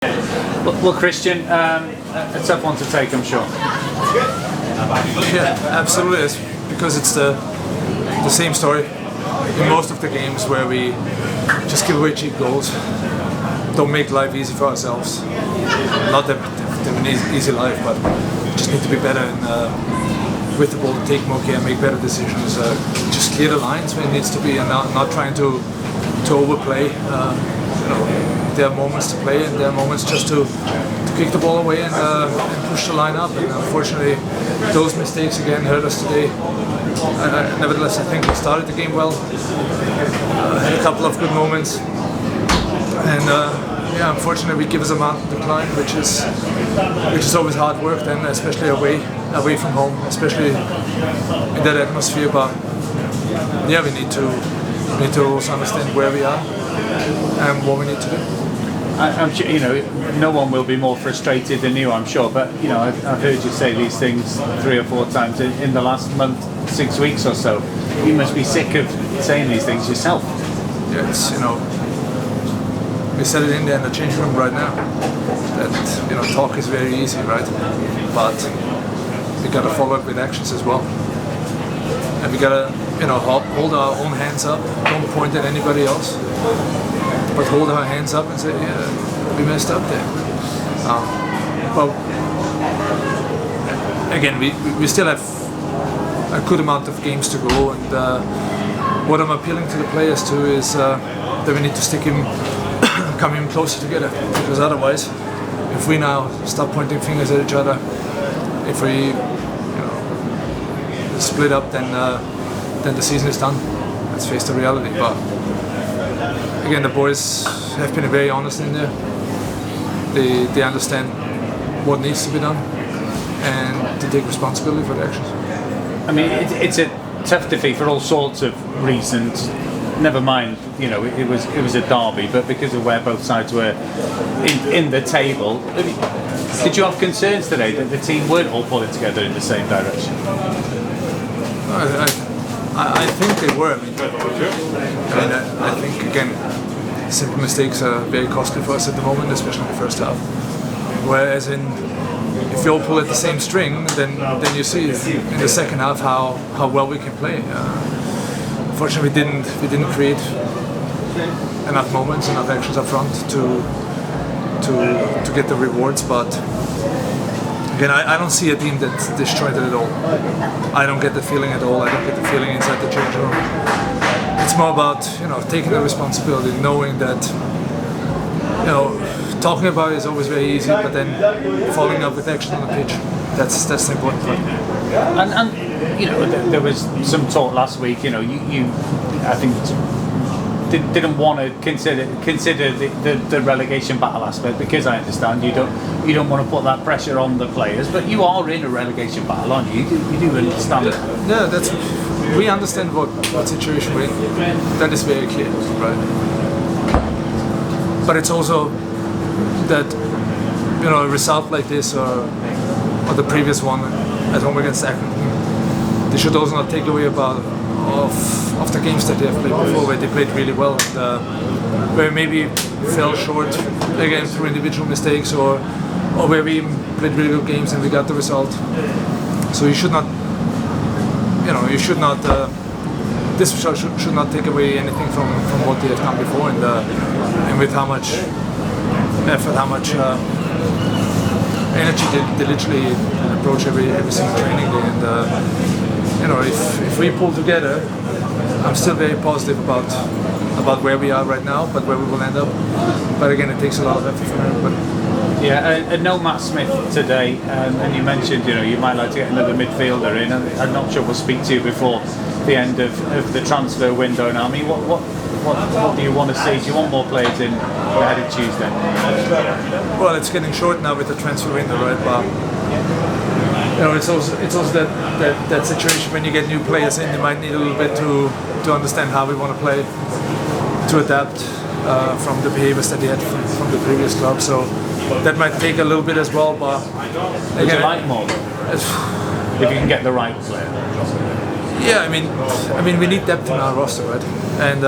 Well, Christian, a tough one to take, I'm sure. Yeah, absolutely. It's because it's the same story in most of the games where we just give away cheap goals, don't make life easy for ourselves. Not that we have an easy life, but just need to be better with the ball, to take more care, make better decisions, just clear the lines when it needs to be, and not trying to overplay. There are moments to play and there are moments just to kick the ball away and push the line up. And unfortunately, those mistakes again hurt us today. Nevertheless, I think we started the game well. Had a couple of good moments, and unfortunately, we give us a mountain to climb, which is always hard work. Then, especially away from home, especially in that atmosphere. But yeah, we need to also understand where we are and what we need to do. I'm sure, no one will be more frustrated than you, I'm sure. But I've heard you say these things 3 or 4 times in the last month, 6 weeks or so. You must be sick of saying these things yourself. Yeah, it's we said it in there in the change room right now. That talk is very easy, right? But we got to follow it with actions as well. And we got to hold our own hands up. Don't point at anybody else. But hold our hands up and say, yeah, we messed up there. Well, again, we still have a good amount of games to go, and what I'm appealing to the players to is that we need to come even closer together, because otherwise, if we now start pointing fingers at each other, if we split up, then the season is done. Let's face the reality. But again, the boys have been very honest in there. They understand what needs to be done and to take responsibility for the actions. I mean, it's a tough defeat for all sorts of reasons. Never mind, it was a derby, but because of where both sides were in the table, did you have concerns today that the team weren't all pulling together in the same direction? I think they were. I think again, simple mistakes are very costly for us at the moment, especially in the first half. Whereas if you all pull at the same string, then you see in the second half how well we can play. Unfortunately, we didn't create enough moments, enough actions up front to get the rewards. But again, I don't see a team that's disjointed at all. I don't get the feeling at all. I don't get the feeling inside the change room. It's more about taking the responsibility, knowing that talking about it is always very easy, but then following up with action on the pitch, that's the important part. And there was some talk last week. You I think didn't want to consider the relegation battle aspect, because I understand you don't want to put that pressure on the players, but you are in a relegation battle, aren't you? You do understand that. Yeah, we understand what situation we're in. That is very clear, right? But it's also that a result like this or the previous one at home against Accrington, they should also not take away of the games that they have played before, where they played really well, and where maybe fell short again through individual mistakes, or where we played really good games and we got the result. So you should not, this should not take away anything from what they have done before, and with how much effort, how much energy they literally approach every single training day. And if we pull together, I'm still very positive about where we are right now, but where we will end up. But again, it takes a lot of effort from everybody. Yeah, and no Matt Smith today, and you mentioned you might like to get another midfielder in. I'm not sure we'll speak to you before the end of the transfer window now. I mean, what do you want to see? Do you want more players in ahead of Tuesday? Well, it's getting short now with the transfer window, right? But it's also that situation when you get new players in, you might need a little bit to understand how we want to play, to adapt from the behaviors that they had from the previous club. So that might take a little bit as well. But again, would you like more if you can get the right player? Yeah, I mean, we need depth in our roster, right? And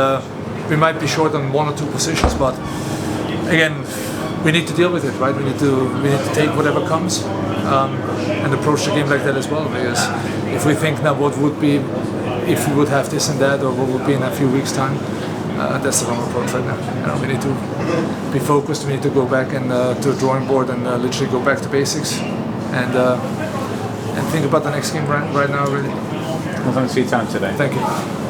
we might be short on 1 or 2 positions, but again, we need to deal with it, right? We need to take whatever comes and approach the game like that as well. Because if we think now what would be if we would have this and that, or what would be in a few weeks' time, that's the wrong approach right now. We need to be focused. We need to go back and to the drawing board and literally go back to basics and think about the next game right now. Really. Well, thanks for your time today. Thank you.